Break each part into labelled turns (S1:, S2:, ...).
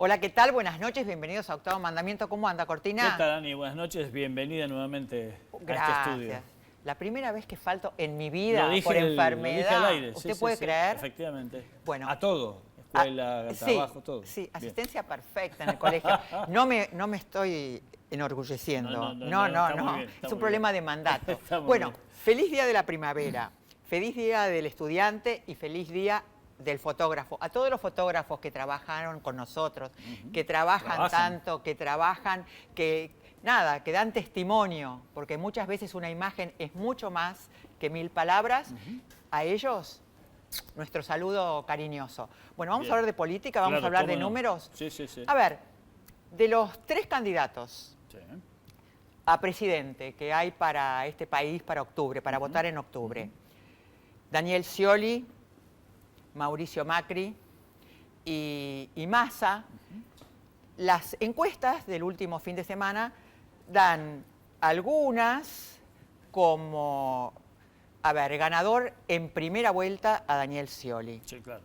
S1: Hola, ¿qué tal? Buenas noches, bienvenidos a Octavo Mandamiento. ¿Cómo anda, Cortina?
S2: ¿Qué tal, Dani? Buenas noches, bienvenida nuevamente a este estudio.
S1: Gracias. La primera vez que falto en mi
S2: Lo
S1: vida
S2: dije,
S1: por enfermedad.
S2: lo dije al aire.
S1: ¿Usted
S2: Sí,
S1: puede
S2: sí,
S1: creer?
S2: efectivamente.
S1: Bueno.
S2: A todo, escuela, trabajo,
S1: sí,
S2: todo.
S1: Sí,
S2: Bien.
S1: asistencia perfecta en el colegio. No me estoy enorgulleciendo. No.
S2: Está muy bien,
S1: Es un problema
S2: bien.
S1: de mandato.
S2: Está muy
S1: Bueno,
S2: bien.
S1: feliz día de la primavera, feliz día del estudiante y feliz día del fotógrafo. A todos los fotógrafos que trabajaron con nosotros, que trabajan tanto, que trabajan, que dan testimonio, porque muchas veces una imagen es mucho más que 1000 palabras. A ellos, nuestro saludo cariñoso. Bueno, vamos a hablar de política, vamos a hablar de números.
S2: Sí.
S1: A ver, de los 3 candidatos a presidente que hay para este país para octubre, para votar en octubre, Daniel Scioli, Mauricio Macri y Massa, las encuestas del último fin de semana dan algunas como, ganador en primera vuelta a Daniel Scioli.
S2: Sí, claro.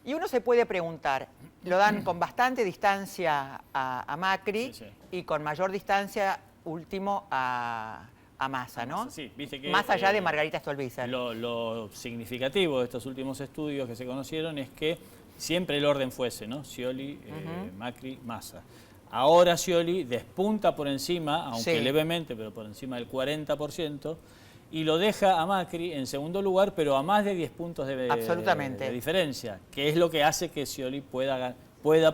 S1: Y uno se puede preguntar, lo dan con bastante distancia a Macri y con mayor distancia, último, a Massa, ¿no?
S2: Sí, viste que,
S1: más allá de Margarita Stolbizer.
S2: Lo significativo de estos últimos estudios que se conocieron es que siempre el orden fuese, ¿no? Scioli, Macri, Massa. Ahora Scioli despunta por encima, aunque levemente, pero por encima del 40%, y lo deja a Macri en segundo lugar, pero a más de 10 puntos de diferencia, que es lo que hace que Scioli pueda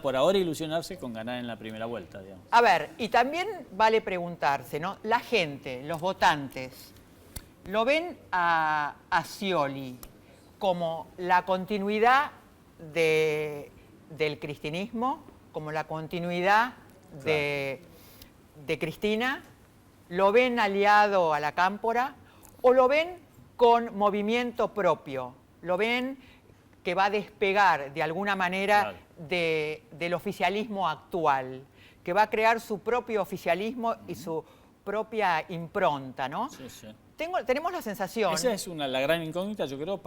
S2: por ahora ilusionarse con ganar en la primera vuelta, digamos.
S1: A ver, y también vale preguntarse, ¿no? La gente, los votantes, ¿lo ven a Scioli como la continuidad del cristinismo, como la continuidad de Cristina? ¿Lo ven aliado a la Cámpora o lo ven con movimiento propio? ¿Lo ven que va a despegar de alguna manera del oficialismo actual, que va a crear su propio oficialismo y su propia impronta, ¿no?
S2: Sí.
S1: Tenemos la sensación...
S2: Esa es la gran incógnita, yo creo,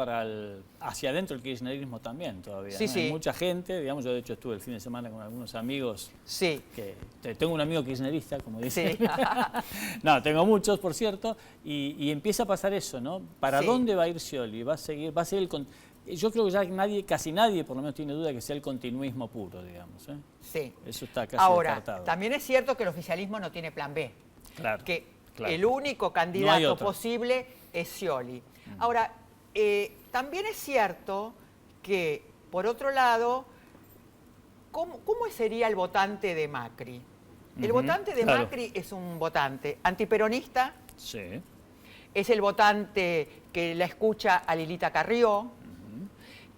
S2: hacia adentro del kirchnerismo también todavía.
S1: Sí,
S2: ¿no?
S1: sí.
S2: Hay mucha gente, digamos, yo de hecho estuve el fin de semana con algunos amigos.
S1: Sí.
S2: Tengo un amigo kirchnerista, como dicen.
S1: Sí.
S2: No, tengo muchos, por cierto, y empieza a pasar eso, ¿no? ¿Para dónde va a ir Scioli? ¿Va a seguir yo creo que ya casi nadie, por lo menos, tiene duda de que sea el continuismo puro, digamos.
S1: Sí.
S2: Eso está casi descartado.
S1: Ahora, también es cierto que el oficialismo no tiene plan B.
S2: Claro.
S1: Claro. El único candidato posible es Scioli. Ahora, también es cierto que, por otro lado, ¿cómo sería el votante de Macri? El votante de Macri es un votante antiperonista, es el votante que la escucha a Lilita Carrió,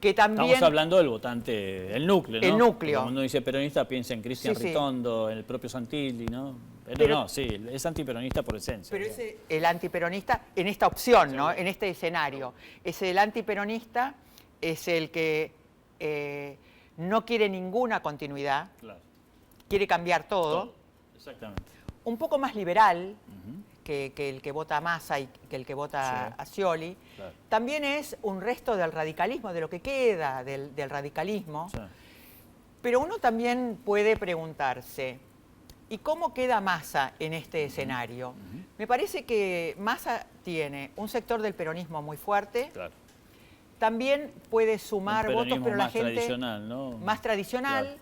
S1: que también...
S2: Estamos hablando del votante, el núcleo, ¿no?
S1: El núcleo.
S2: Cuando uno dice peronista piensa en Cristian Ritondo, en el propio Santilli, ¿no? Pero no, sí, es antiperonista por esencia.
S1: Pero es el antiperonista en esta opción, ¿no? En este escenario. Es el antiperonista, es el que no quiere ninguna continuidad, quiere cambiar todo.
S2: Exactamente.
S1: Un poco más liberal que el que vota a Massa y que el que vota a Scioli. También es un resto del radicalismo, de lo que queda del radicalismo. Pero uno también puede preguntarse, ¿y cómo queda Massa en este escenario? Me parece que Massa tiene un sector del peronismo muy fuerte. También puede sumar votos, pero la gente...
S2: tradicional, ¿no?
S1: Más tradicional,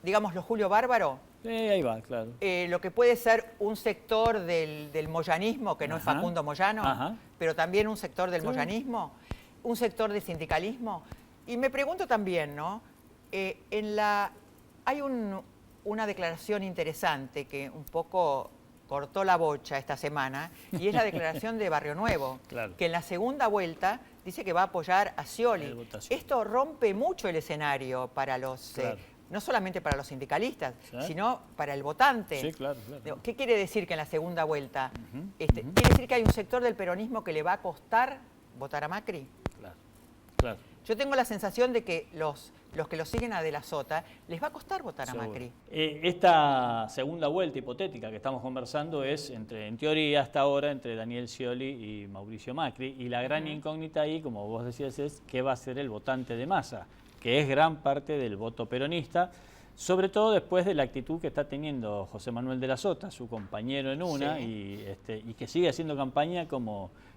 S1: digamos, lo Julio Bárbaro.
S2: Ahí va, claro.
S1: Lo que puede ser un sector del moyanismo, que no es Facundo Moyano, pero también un sector del moyanismo, un sector del sindicalismo. Y me pregunto también, ¿no? Hay una declaración interesante que un poco cortó la bocha esta semana, y es la declaración de Barrio Nuevo, que en la segunda vuelta dice que va a apoyar a Scioli. Esto rompe mucho el escenario para los... no solamente para los sindicalistas, sino para el votante.
S2: Sí, claro.
S1: ¿Qué quiere decir que en la segunda vuelta? ¿Quiere decir que hay un sector del peronismo que le va a costar votar a Macri?
S2: Claro.
S1: Yo tengo la sensación de que los que lo siguen a De la Sota les va a costar votar a Macri.
S2: Esta segunda vuelta hipotética que estamos conversando es, en teoría hasta ahora, entre Daniel Scioli y Mauricio Macri. Y la gran incógnita ahí, como vos decías, es qué va a ser el votante de Massa, que es gran parte del voto peronista. Sobre todo después de la actitud que está teniendo José Manuel de la Sota, su compañero en una,
S1: Sí.
S2: y que sigue haciendo campaña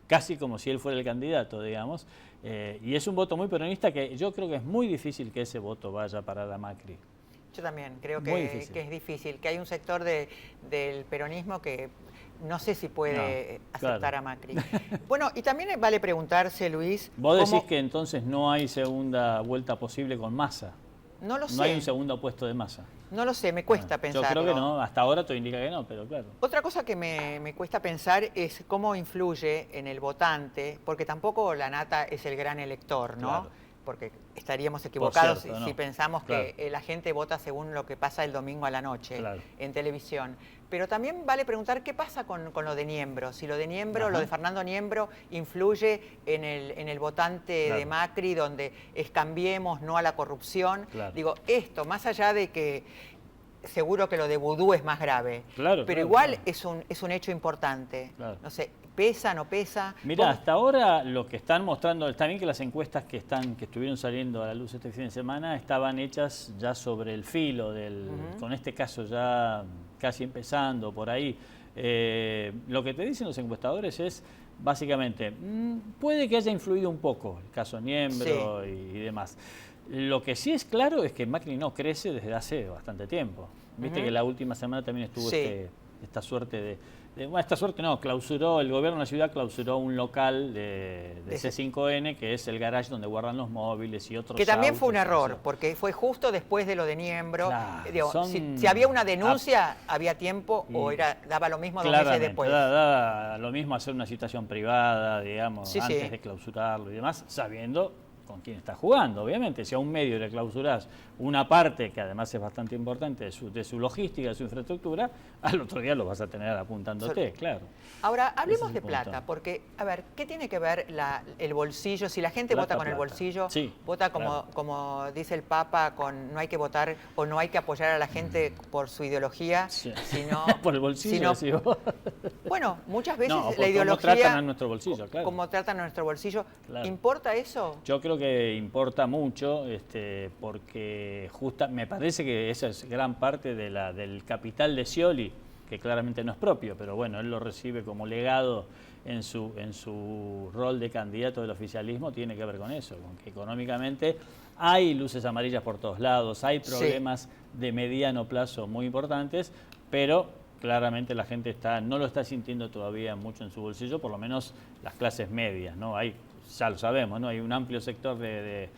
S2: casi como si él fuera el candidato, digamos. Y es un voto muy peronista que yo creo que es muy difícil que ese voto vaya para la Macri.
S1: Yo también creo
S2: Muy
S1: que es difícil, que hay un sector del peronismo que no sé si puede aceptar
S2: claro.
S1: a Macri. Bueno, y también vale preguntarse, Luis...
S2: Vos decís que entonces no hay segunda vuelta posible con Massa.
S1: No lo sé.
S2: No hay un segundo puesto de Massa.
S1: No lo sé, me cuesta pensarlo.
S2: Yo creo que no, hasta ahora todo indica que no, pero claro.
S1: Otra cosa que me cuesta pensar es cómo influye en el votante, porque tampoco la nata es el gran elector, ¿no?
S2: Claro.
S1: Porque estaríamos equivocados
S2: cierto,
S1: si pensamos
S2: claro.
S1: que la gente vota según lo que pasa el domingo a la noche
S2: Claro.
S1: en televisión. Pero también vale preguntar qué pasa con lo de Niembro. Si lo de Niembro, lo de Fernando Niembro, influye en el votante de Macri, donde es cambiemos, no a la corrupción.
S2: Claro.
S1: Digo, esto, más allá de que seguro que lo de Vudú es más grave,
S2: Claro,
S1: pero igual es un hecho importante.
S2: Claro.
S1: No sé, ¿pesa, no pesa?
S2: Mira, hasta ahora lo que están mostrando, está bien que las encuestas que estuvieron saliendo a la luz este fin de semana estaban hechas ya sobre el filo con este caso ya casi empezando por ahí. Lo que te dicen los encuestadores es básicamente, puede que haya influido un poco el caso Niembro y demás. Lo que sí es claro es que Macri no crece desde hace bastante tiempo. Viste que la última semana también estuvo esta suerte clausuró, el gobierno de la ciudad clausuró un local de C5N, que es el garage donde guardan los móviles y otros.
S1: Que también
S2: autos,
S1: fue un error, porque fue justo después de lo de Niembro.
S2: Claro,
S1: Digo, si había una denuncia, había tiempo, o daba lo mismo 2 meses después.
S2: Daba lo mismo hacer una citación privada, digamos, antes de clausurarlo y demás, sabiendo con quién está jugando, obviamente. Si a un medio le clausurás una parte, que además es bastante importante, de su logística, de su infraestructura, al otro día lo vas a tener apuntándote, claro.
S1: Ahora, hablemos de plata, porque, a ver, ¿qué tiene que ver el bolsillo? Si la gente vota con el bolsillo, vota como dice el Papa, no hay que votar o no hay que apoyar a la gente por su ideología, sino...
S2: por el bolsillo,
S1: Bueno, muchas veces
S2: no,
S1: la ideología...
S2: cómo tratan a nuestro bolsillo, claro.
S1: Cómo tratan a nuestro bolsillo.
S2: Claro.
S1: ¿Importa eso?
S2: Yo creo que importa mucho, porque me parece que esa es gran parte del capital de Scioli, que claramente no es propio, pero bueno, él lo recibe como legado en su rol de candidato del oficialismo, tiene que ver con eso, con que económicamente hay luces amarillas por todos lados, hay problemas de mediano plazo muy importantes, pero claramente la gente no lo está sintiendo todavía mucho en su bolsillo, por lo menos las clases medias, ¿no? Ya lo sabemos, ¿no? Hay un amplio sector de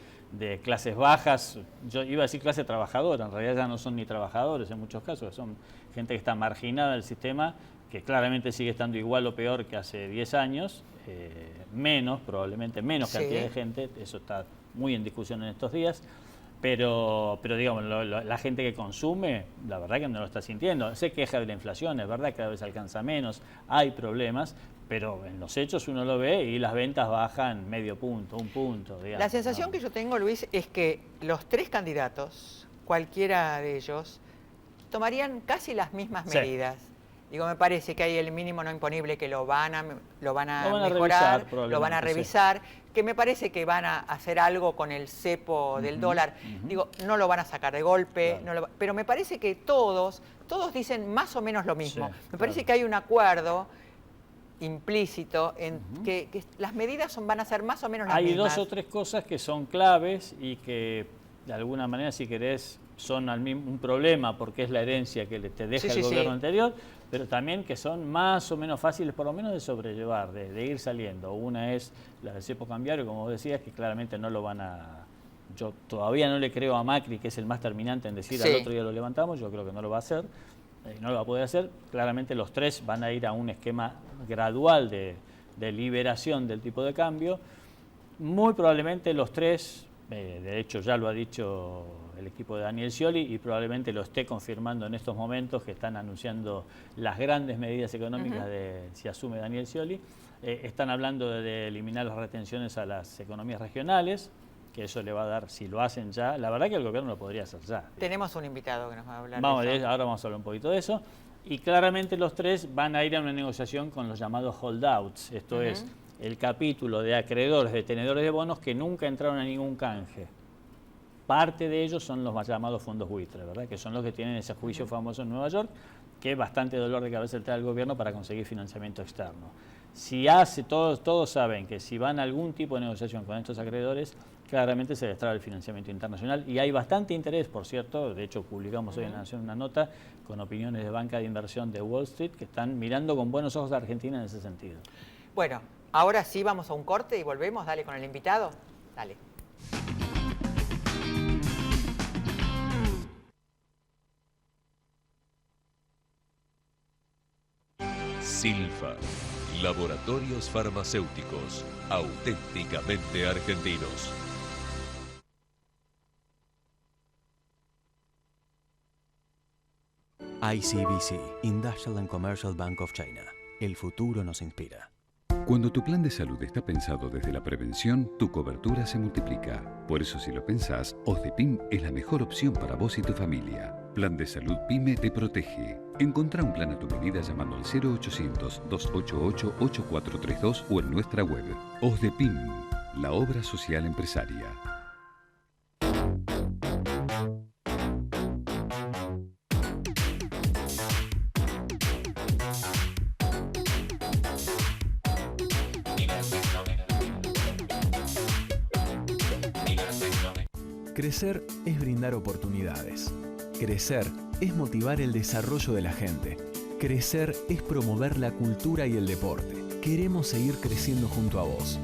S2: clases bajas, yo iba a decir clase trabajadora, en realidad ya no son ni trabajadores en muchos casos, son gente que está marginada del sistema, que claramente sigue estando igual o peor que hace 10 años, probablemente menos cantidad de gente, eso está muy en discusión en estos días, pero digamos, la gente que consume, la verdad que no lo está sintiendo. Se queja de la inflación, es verdad que cada vez alcanza menos, hay problemas, pero en los hechos uno lo ve y las ventas bajan medio punto, 1 punto. Digamos,
S1: la sensación que yo tengo, Luis, es que los 3 candidatos, cualquiera de ellos, tomarían casi las mismas medidas. Digo, me parece que hay el mínimo no imponible que lo van a mejorar, lo van a revisar, que me parece que van a hacer algo con el cepo del dólar. Digo, no lo van a sacar de golpe, pero me parece que todos dicen más o menos lo mismo. Me parece que hay un acuerdo implícito en que las medidas van a ser más o menos las mismas.
S2: Hay 2 o 3 cosas que son claves y que de alguna manera, si querés, son un problema porque es la herencia que te deja el gobierno anterior, pero también que son más o menos fáciles, por lo menos de sobrellevar, de ir saliendo. Una es la del cepo cambiario, como vos decías, que claramente no lo van a... Yo todavía no le creo a Macri, que es el más terminante en decir al otro día lo levantamos, yo creo que no lo va a hacer, no lo va a poder hacer. Claramente los 3 van a ir a un esquema gradual de liberación del tipo de cambio. Muy probablemente los 3, de hecho ya lo ha dicho el equipo de Daniel Scioli y probablemente lo esté confirmando en estos momentos que están anunciando las grandes medidas económicas si asume Daniel Scioli. Están hablando de eliminar las retenciones a las economías regionales, que eso le va a dar, si lo hacen ya, la verdad que el gobierno lo podría hacer ya.
S1: Tenemos un invitado que nos va a hablar
S2: de eso. Ahora vamos a hablar un poquito de eso. Y claramente los 3 van a ir a una negociación con los llamados holdouts, esto es, el capítulo de acreedores, de tenedores de bonos que nunca entraron a ningún canje. parte de ellos son los más llamados fondos buitres, ¿verdad? Que son los que tienen ese juicio famoso en Nueva York, que es bastante dolor de cabeza el trae al gobierno para conseguir financiamiento externo. Si todos saben que si van a algún tipo de negociación con estos acreedores, claramente se les traba el financiamiento internacional y hay bastante interés, por cierto, de hecho publicamos hoy en La Nación una nota con opiniones de banca de inversión de Wall Street que están mirando con buenos ojos a Argentina en ese sentido.
S1: Bueno, ahora sí vamos a un corte y volvemos, dale con el invitado, dale.
S3: Silfa, laboratorios farmacéuticos auténticamente argentinos.
S4: ICBC, Industrial and Commercial Bank of China. El futuro nos inspira.
S5: Cuando tu plan de salud está pensado desde la prevención, tu cobertura se multiplica. Por eso, si lo pensás, OSDEPIM es la mejor opción para vos y tu familia. Plan de Salud PYME te protege. Encontrá un plan a tu medida llamando al 0800-288-8432 o en nuestra web. OSDEPIM, la obra social empresaria.
S6: Crecer es brindar oportunidades. Crecer es motivar el desarrollo de la gente. Crecer es promover la cultura y el deporte. Queremos seguir creciendo junto a vos.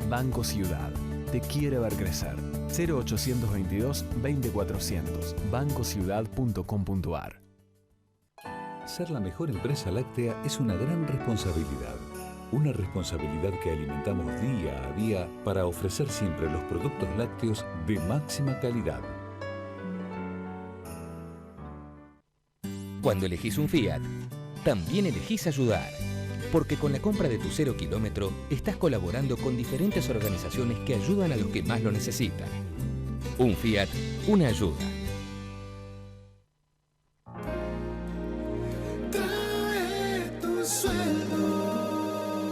S6: Banco Ciudad. Te quiere ver crecer. 0822-20400. bancociudad.com.ar.
S5: Ser la mejor empresa láctea es una gran responsabilidad. Una responsabilidad que alimentamos día a día para ofrecer siempre los productos lácteos de máxima calidad.
S7: Cuando elegís un Fiat, también elegís ayudar. Porque con la compra de tu 0 kilómetro, estás colaborando con diferentes organizaciones que ayudan a los que más lo necesitan. Un Fiat, una ayuda.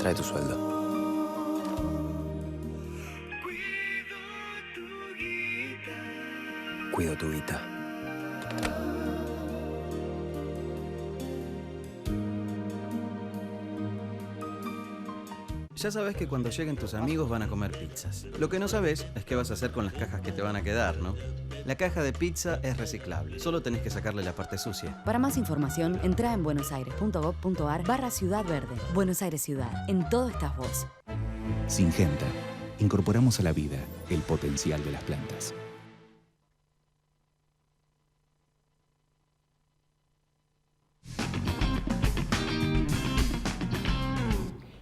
S4: Trae tu sueldo. Cuido tu guita.
S8: Ya sabes que cuando lleguen tus amigos van a comer pizzas. Lo que no sabes es qué vas a hacer con las cajas que te van a quedar, ¿no? La caja de pizza es reciclable. Solo tenés que sacarle la parte sucia.
S9: Para más información, entra en buenosaires.gov.ar/Ciudad Verde. Buenos Aires Ciudad. En todo estás vos.
S10: Syngenta. Incorporamos a la vida el potencial de las plantas.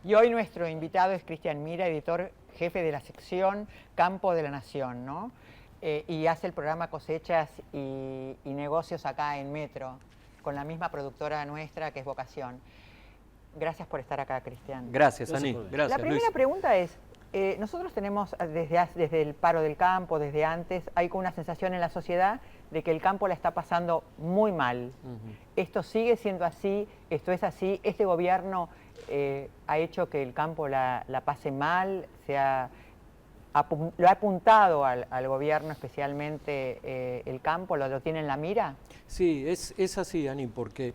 S1: Y hoy nuestro invitado es Cristian Mira, editor jefe de la sección Campo de la Nación, ¿no? Y hace el programa Cosechas y Negocios acá en Metro, con la misma productora nuestra que es Vocación. Gracias por estar acá, Cristian.
S11: Gracias, Ani. Gracias,
S1: La primera pregunta es, nosotros tenemos desde el paro del campo, desde antes, hay una sensación en la sociedad de que el campo la está pasando muy mal. Esto sigue siendo así, esto es así, este gobierno ha hecho que el campo la pase mal, lo ha apuntado al gobierno especialmente el campo, lo tiene en la mira.
S11: Sí, es así, Ani, porque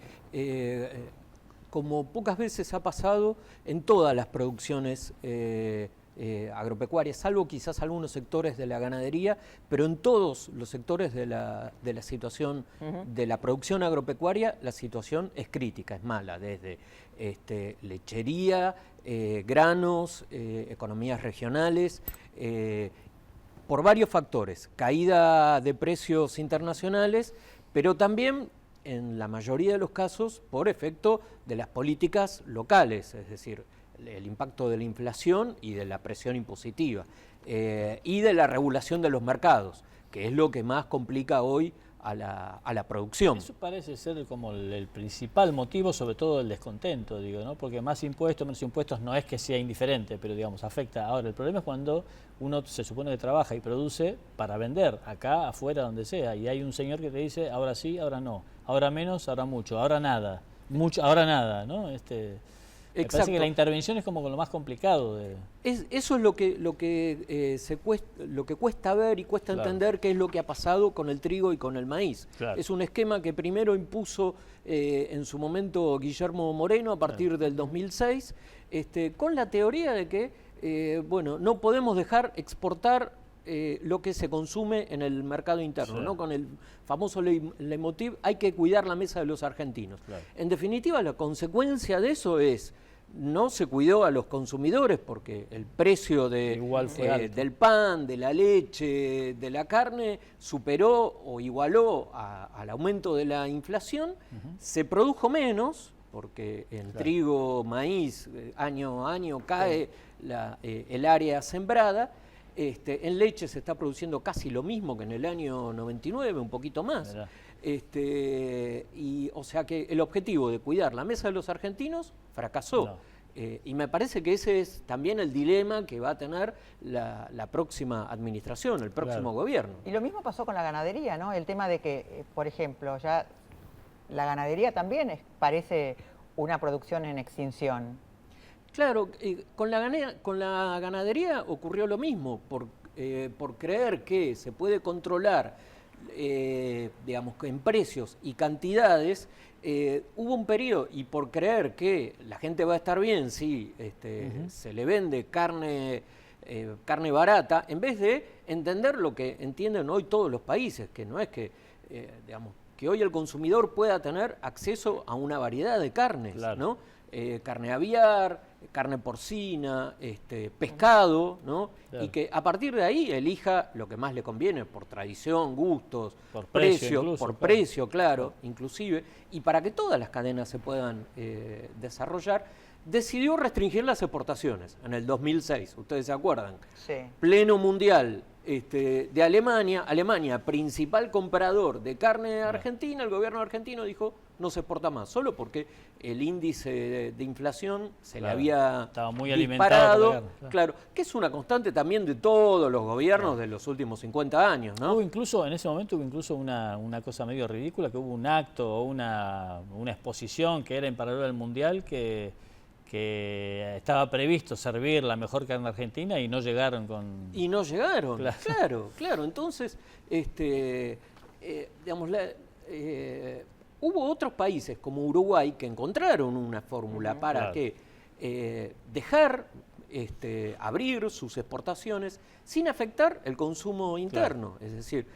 S11: como pocas veces ha pasado en todas las producciones agropecuarias, salvo quizás algunos sectores de la ganadería, pero en todos los sectores de la situación de la producción agropecuaria, la situación es crítica, es mala, desde lechería, granos, economías regionales, por varios factores, caída de precios internacionales, pero también en la mayoría de los casos por efecto de las políticas locales, es decir, el impacto de la inflación y de la presión impositiva y de la regulación de los mercados, que es lo que más complica hoy a la producción.
S2: Eso parece ser como el principal motivo, sobre todo el descontento, digo, ¿no? Porque más impuestos, menos impuestos no es que sea indiferente, pero digamos afecta. Ahora, el problema es cuando uno se supone que trabaja y produce para vender, acá, afuera, donde sea, y hay un señor que te dice, ahora sí, ahora no, ahora menos, ahora mucho, ahora nada, ahora nada, ¿no? Me parece que la intervención es como con lo más complicado.
S11: Eso es lo que cuesta ver y cuesta entender qué es lo que ha pasado con el trigo y con el maíz. Claro. Es un esquema que primero impuso en su momento Guillermo Moreno a partir del 2006, con la teoría de que no podemos dejar exportar lo que se consume en el mercado interno, ¿no? Con el famoso leitmotiv, hay que cuidar la mesa de los argentinos. Claro. En definitiva, la consecuencia de eso es, no se cuidó a los consumidores porque el precio del pan, de la leche, de la carne, superó o igualó al aumento de la inflación, se produjo menos, porque en trigo, maíz, año a año cae el área sembrada. En leche se está produciendo casi lo mismo que en el año 99, un poquito más. O sea que el objetivo de cuidar la mesa de los argentinos fracasó. No. Y me parece que ese es también el dilema que va a tener la próxima administración, el próximo gobierno.
S1: Y lo mismo pasó con la ganadería, ¿no? El tema de que, por ejemplo, ya la ganadería también parece una producción en extinción.
S11: Claro, con la ganadería ocurrió lo mismo, por creer que se puede controlar, digamos, en precios y cantidades, hubo un periodo, y por creer que la gente va a estar bien si se le vende carne barata, en vez de entender lo que entienden hoy todos los países, que no es que, digamos, que hoy el consumidor pueda tener acceso a una variedad de carnes, ¿no? Carne aviar, carne porcina, pescado, ¿no? Claro. Y que a partir de ahí elija lo que más le conviene, por tradición, gustos, por precio, claro, inclusive, y para que todas las cadenas se puedan desarrollar, decidió restringir las exportaciones en el 2006, ustedes se acuerdan, pleno mundial de Alemania, principal comprador de carne argentina, el gobierno argentino dijo no se exporta más, solo porque el índice de inflación se le había disparado, claro, que es una constante también de todos los gobiernos de los últimos 50 años, ¿no?
S2: En ese momento hubo una cosa medio ridícula, que hubo un acto o una exposición que era en paralelo al Mundial que estaba previsto servir la mejor carne argentina y no llegaron con...
S11: Y no llegaron, claro. Entonces, digamos, hubo otros países como Uruguay que encontraron una fórmula para que dejar abrir sus exportaciones sin afectar el consumo interno, es decir...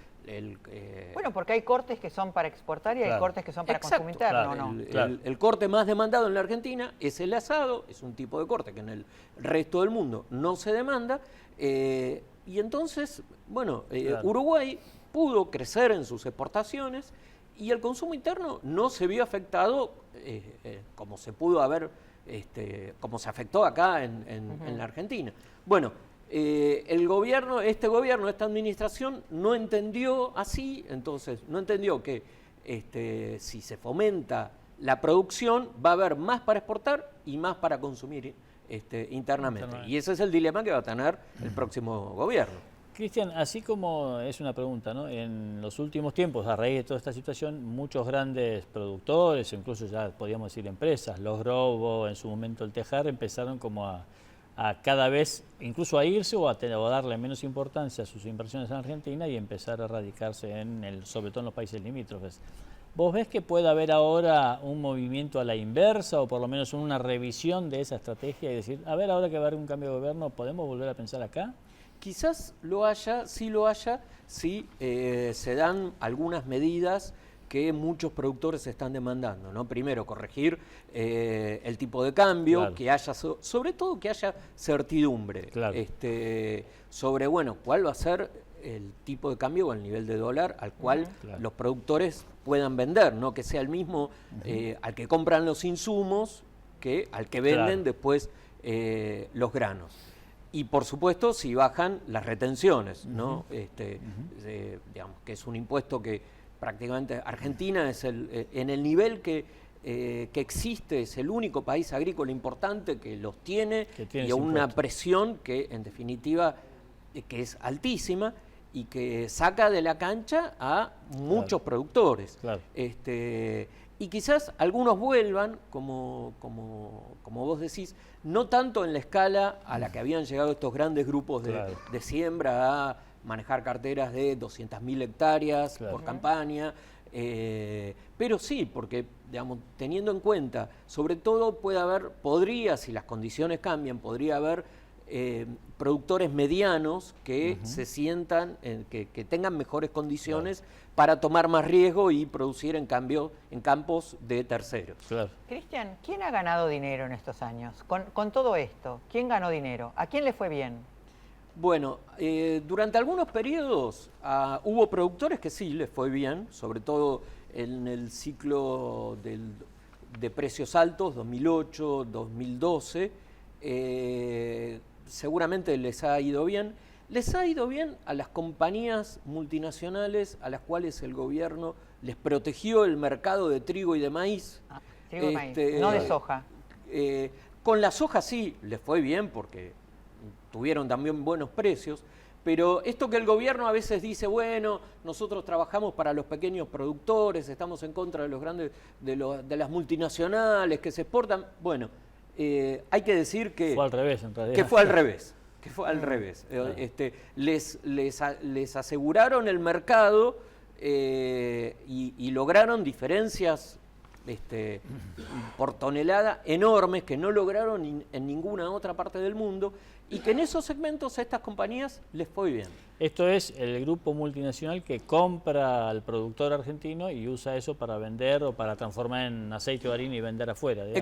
S1: Bueno, porque hay cortes que son para exportar y hay cortes que son para consumo interno, ¿no?
S11: El corte más demandado en la Argentina es el asado, es un tipo de corte que en el resto del mundo no se demanda, y entonces, bueno, Uruguay pudo crecer en sus exportaciones y el consumo interno no se vio afectado como se pudo haber, como se afectó acá en la Argentina. Bueno, esta administración no entendió así, entonces no entendió que si se fomenta la producción va a haber más para exportar y más para consumir internamente. Y ese es el dilema que va a tener el próximo gobierno.
S2: Cristian, así como es una pregunta, ¿no? En los últimos tiempos, a raíz de toda esta situación, muchos grandes productores, incluso ya podríamos decir empresas, los Grobo, en su momento el Tejar, empezaron como a cada vez, incluso a irse o a darle menos importancia a sus inversiones en Argentina y empezar a radicarse sobre todo en los países limítrofes. ¿Vos ves que puede haber ahora un movimiento a la inversa o por lo menos una revisión de esa estrategia y decir, a ver, ahora que va a haber un cambio de gobierno, ¿podemos volver a pensar acá?
S11: Quizás lo haya, si se dan algunas medidas que muchos productores están demandando, ¿no? Primero, corregir el tipo de cambio, que haya, sobre todo que haya certidumbre sobre, bueno, cuál va a ser el tipo de cambio o el nivel de dólar al cual los productores puedan vender, no que sea el mismo al que compran los insumos que al que venden después los granos. Y por supuesto si bajan las retenciones, ¿no? Digamos que es un impuesto que prácticamente Argentina es en el nivel que existe, es el único país agrícola importante que los tiene y a una presión que en definitiva que es altísima y que saca de la cancha a muchos productores. y quizás algunos vuelvan, como vos decís, no tanto en la escala a la que habían llegado estos grandes grupos de siembra a manejar carteras de 200.000 hectáreas por campaña, pero sí, porque digamos, teniendo en cuenta, sobre todo podría, si las condiciones cambian, podría haber productores medianos que se sientan, que tengan mejores condiciones para tomar más riesgo y producir en campos de terceros.
S1: Cristian, ¿quién ha ganado dinero en estos años? Con todo esto, ¿quién ganó dinero? ¿A quién le fue bien?
S11: Bueno, durante algunos periodos hubo productores que sí les fue bien, sobre todo en el ciclo de precios altos, 2008, 2012, seguramente les ha ido bien. Les ha ido bien a las compañías multinacionales a las cuales el gobierno les protegió el mercado de trigo y de maíz.
S1: Trigo y maíz, no de soja.
S11: Con la soja sí les fue bien porque tuvieron también buenos precios, pero esto que el gobierno a veces dice, bueno, nosotros trabajamos para los pequeños productores, estamos en contra de los grandes, de las multinacionales que se exportan, bueno, hay que decir que
S2: fue al revés, en realidad.
S11: Que fue al revés. Les aseguraron el mercado y lograron diferencias por tonelada enormes que no lograron en ninguna otra parte del mundo y que en esos segmentos a estas compañías les fue bien.
S2: Esto es el grupo multinacional que compra al productor argentino y usa eso para vender o para transformar en aceite o harina y vender afuera, digamos.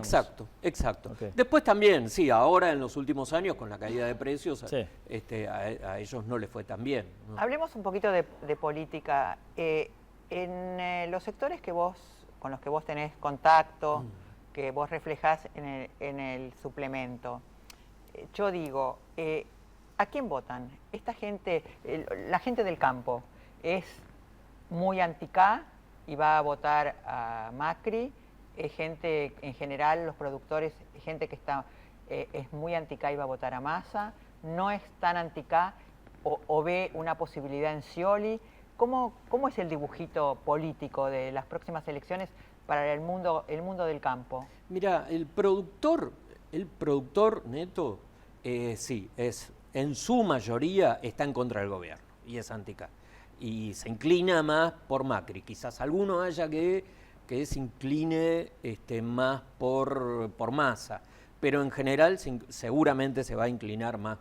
S11: Exacto.
S2: Okay.
S11: Después también, sí, ahora en los últimos años con la caída de precios, a ellos no les fue tan bien, ¿no?
S1: Hablemos un poquito de política. En los sectores con los que vos tenés contacto, que vos reflejás en el suplemento, yo digo, ¿a quién votan? Esta gente, la gente del campo, es muy anti-K y va a votar a Macri, es gente, en general, los productores, gente que es muy anti-K y va a votar a Massa, no es tan anti-K o ve una posibilidad en Scioli. ¿Cómo es el dibujito político de las próximas elecciones para el mundo del campo?
S11: Mira, el productor neto, sí, en su mayoría está en contra del gobierno y es anti-K. Y se inclina más por Macri. Quizás alguno haya que se incline más por Massa, pero en general seguramente se va a inclinar más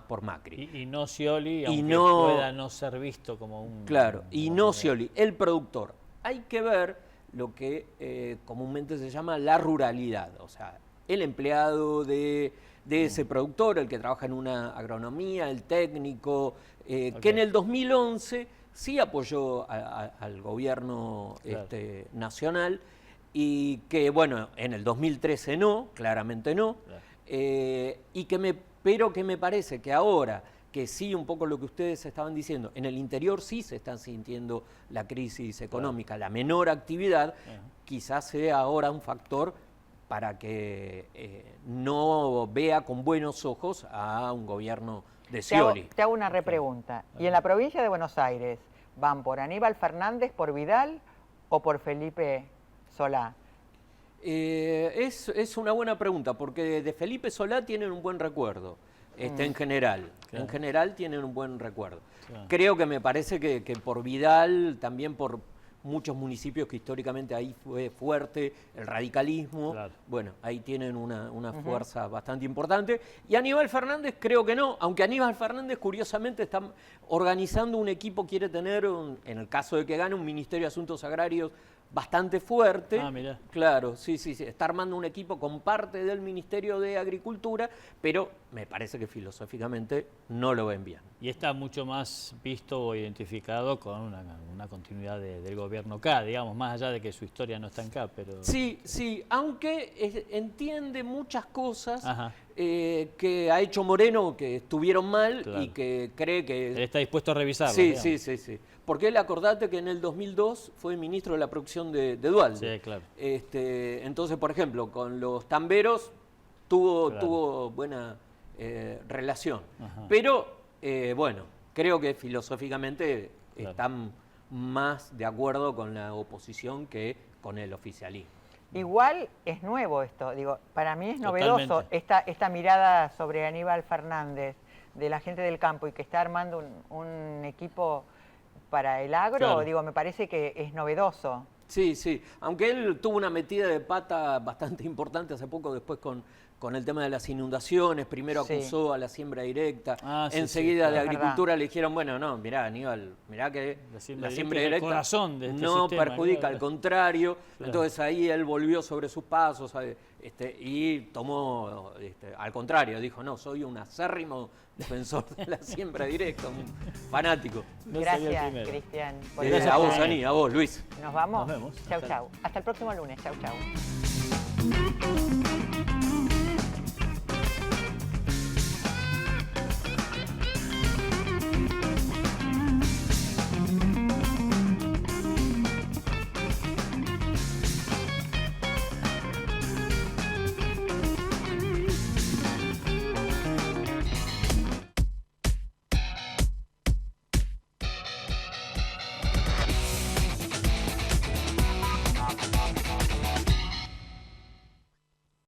S11: por Macri.
S2: Y no Scioli, aunque pueda no ser visto como un...
S11: Claro, y no Scioli, el productor. Hay que ver lo que comúnmente se llama la ruralidad, o sea, el empleado de ese productor, el que trabaja en una agronomía, el técnico, que en el 2011 sí apoyó al gobierno nacional y que, bueno, en el 2013 no, claramente no, pero que me parece que ahora, que sí, un poco lo que ustedes estaban diciendo, en el interior sí se están sintiendo la crisis económica, la menor actividad, quizás sea ahora un factor para que no vea con buenos ojos a un gobierno de Scioli.
S1: Te hago una repregunta. ¿Y en la provincia de Buenos Aires van por Aníbal Fernández, por Vidal o por Felipe Solá?
S11: Es una buena pregunta, porque de Felipe Solá tienen un buen recuerdo, en general. Claro. En general tienen un buen recuerdo. Claro. Creo que me parece que por Vidal, también por muchos municipios que históricamente ahí fue fuerte el radicalismo, bueno, ahí tienen una fuerza bastante importante. Y Aníbal Fernández creo que no, aunque Aníbal Fernández curiosamente está organizando un equipo, quiere tener, en el caso de que gane, un Ministerio de Asuntos Agrarios bastante fuerte.
S2: Mirá.
S11: Claro, sí, está armando un equipo con parte del Ministerio de Agricultura, pero me parece que filosóficamente no lo ven bien.
S2: Y está mucho más visto o identificado con una continuidad del gobierno K, digamos, más allá de que su historia no está en K, pero...
S11: Sí, aunque entiende muchas cosas que ha hecho Moreno que estuvieron mal y que cree que...
S2: Él está dispuesto a revisarlo.
S11: Sí. Porque él, acordate que en el 2002 fue ministro de la producción de Duhalde.
S2: Sí, claro.
S11: Entonces, por ejemplo, con los tamberos tuvo buena relación. Pero, bueno, creo que filosóficamente están más de acuerdo con la oposición que con el oficialismo.
S1: Igual es nuevo esto, digo, para mí es novedoso esta mirada sobre Aníbal Fernández de la gente del campo y que está armando un equipo para el agro,
S11: Claro.
S1: digo, me parece que es novedoso.
S11: Sí, sí, aunque él tuvo una metida de pata bastante importante hace poco después con el tema de las inundaciones, primero
S1: Sí.
S11: acusó a la siembra directa,
S2: Sí,
S11: enseguida
S2: sí,
S11: de
S2: claro.
S11: Agricultura le dijeron, bueno, no, mirá Aníbal, mirá que la siembra
S2: directa es el
S11: directa
S2: corazón de este
S11: no
S2: sistema,
S11: perjudica,
S2: claro.
S11: al contrario,
S2: Claro.
S11: entonces ahí él volvió sobre sus pasos y tomó, al contrario, dijo, no, soy un acérrimo defensor de la siembra directa, un fanático.
S1: Gracias, Cristian. por
S11: Gracias
S1: estar
S11: a vos,
S1: acá.
S11: Ani, a vos, Luis.
S1: Nos vamos.
S11: Nos vemos.
S1: Chau, chau. Hasta el próximo lunes. Chau, chau.